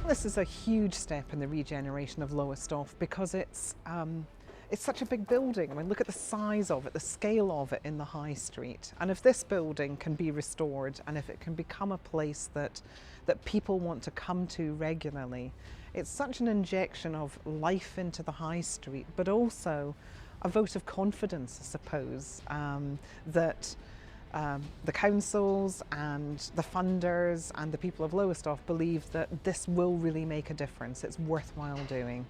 this is a huge step in the regeneration of Lowestoft because it's such a big building. I mean, look at the size of it, the scale of it in the High Street. And if this building can be restored and if it can become a place that people want to come to regularly, it's such an injection of life into the High Street, but also a vote of confidence, I suppose, that the councils and the funders and the people of Lowestoft believe that this will really make a difference. It's worthwhile doing.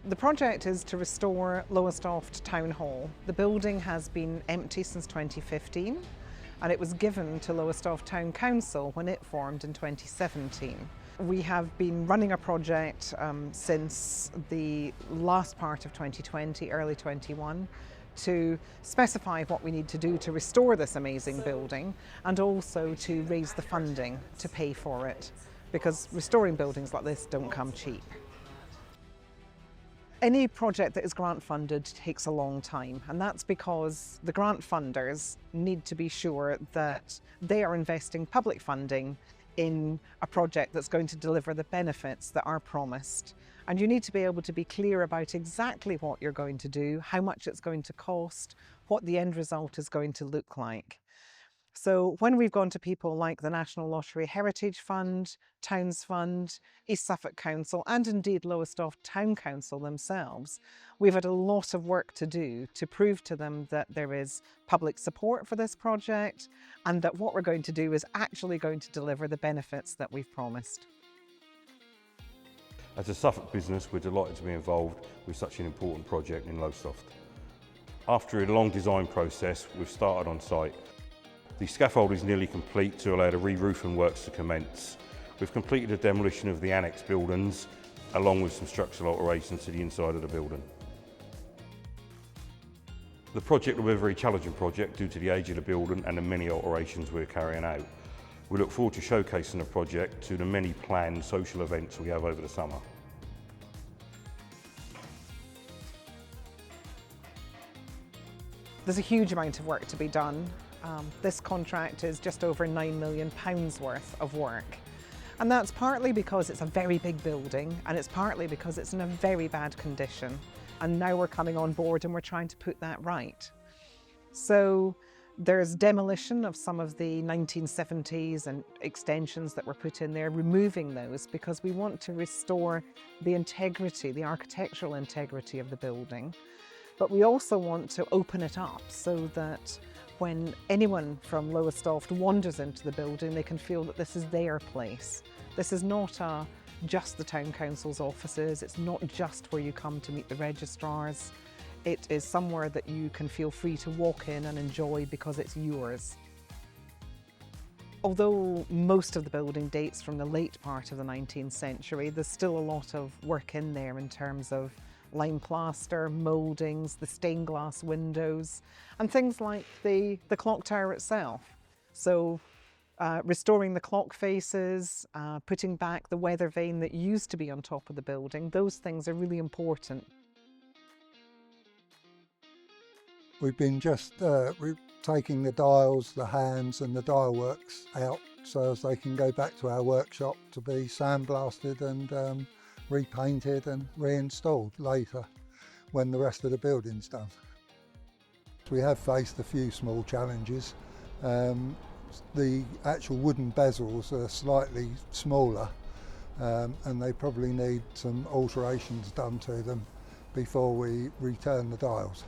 The project is to restore Lowestoft Town Hall. The building has been empty since 2015 and it was given to Lowestoft Town Council when it formed in 2017. We have been running a project since the last part of 2020, early 21, to specify what we need to do to restore this amazing building and also to raise the funding to pay for it, because restoring buildings like this don't come cheap. Any project that is grant funded takes a long time, and that's because the grant funders need to be sure that they are investing public funding in a project that's going to deliver the benefits that are promised. And you need to be able to be clear about exactly what you're going to do, how much it's going to cost, what the end result is going to look like. So when we've gone to people like the National Lottery Heritage Fund, Towns Fund, East Suffolk Council, and indeed Lowestoft Town Council themselves, we've had a lot of work to do to prove to them that there is public support for this project and that what we're going to do is actually going to deliver the benefits that we've promised. As a Suffolk business, we're delighted to be involved with such an important project in Lowestoft. After a long design process, we've started on site. The scaffold is nearly complete to allow the re-roofing works to commence. We've completed the demolition of the annex buildings, along with some structural alterations to the inside of the building. The project will be a very challenging project due to the age of the building and the many alterations we're carrying out. We look forward to showcasing the project to the many planned social events we have over the summer. There's a huge amount of work to be done. This contract is just over £9 million worth of work. And that's partly because it's a very big building, and it's partly because it's in a very bad condition. And now we're coming on board and we're trying to put that right. So there's demolition of some of the 1970s and extensions that were put in there, removing those because we want to restore the integrity, the architectural integrity of the building. But we also want to open it up so that when anyone from Lowestoft wanders into the building, they can feel that this is their place. This is not just the Town Council's offices, it's not just where you come to meet the registrars. It is somewhere that you can feel free to walk in and enjoy because it's yours. Although most of the building dates from the late part of the 19th century, there's still a lot of work in there in terms of lime plaster, mouldings, the stained glass windows, and things like the clock tower itself. So restoring the clock faces, putting back the weather vane that used to be on top of the building, those things are really important. We've been just taking the dials, the hands and the dial works out so as they can go back to our workshop to be sandblasted and repainted and reinstalled later when the rest of the building's done. We have faced a few small challenges. The actual wooden bezels are slightly smaller and they probably need some alterations done to them before we return the dials.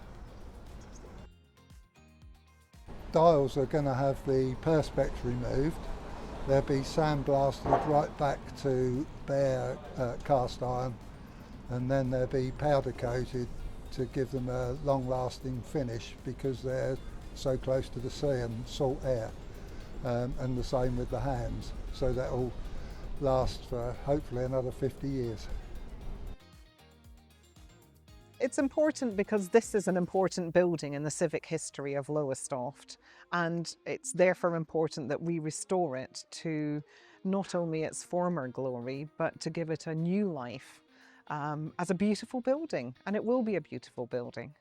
Dials are going to have the perspex removed. They'll be sandblasted right back to bare cast iron, and then they'll be powder coated to give them a long-lasting finish because they're so close to the sea and salt air, and the same with the hands, so that'll last for hopefully another 50 years. It's important because this is an important building in the civic history of Lowestoft, and it's therefore important that we restore it to not only its former glory, but to give it a new life as a beautiful building, and it will be a beautiful building.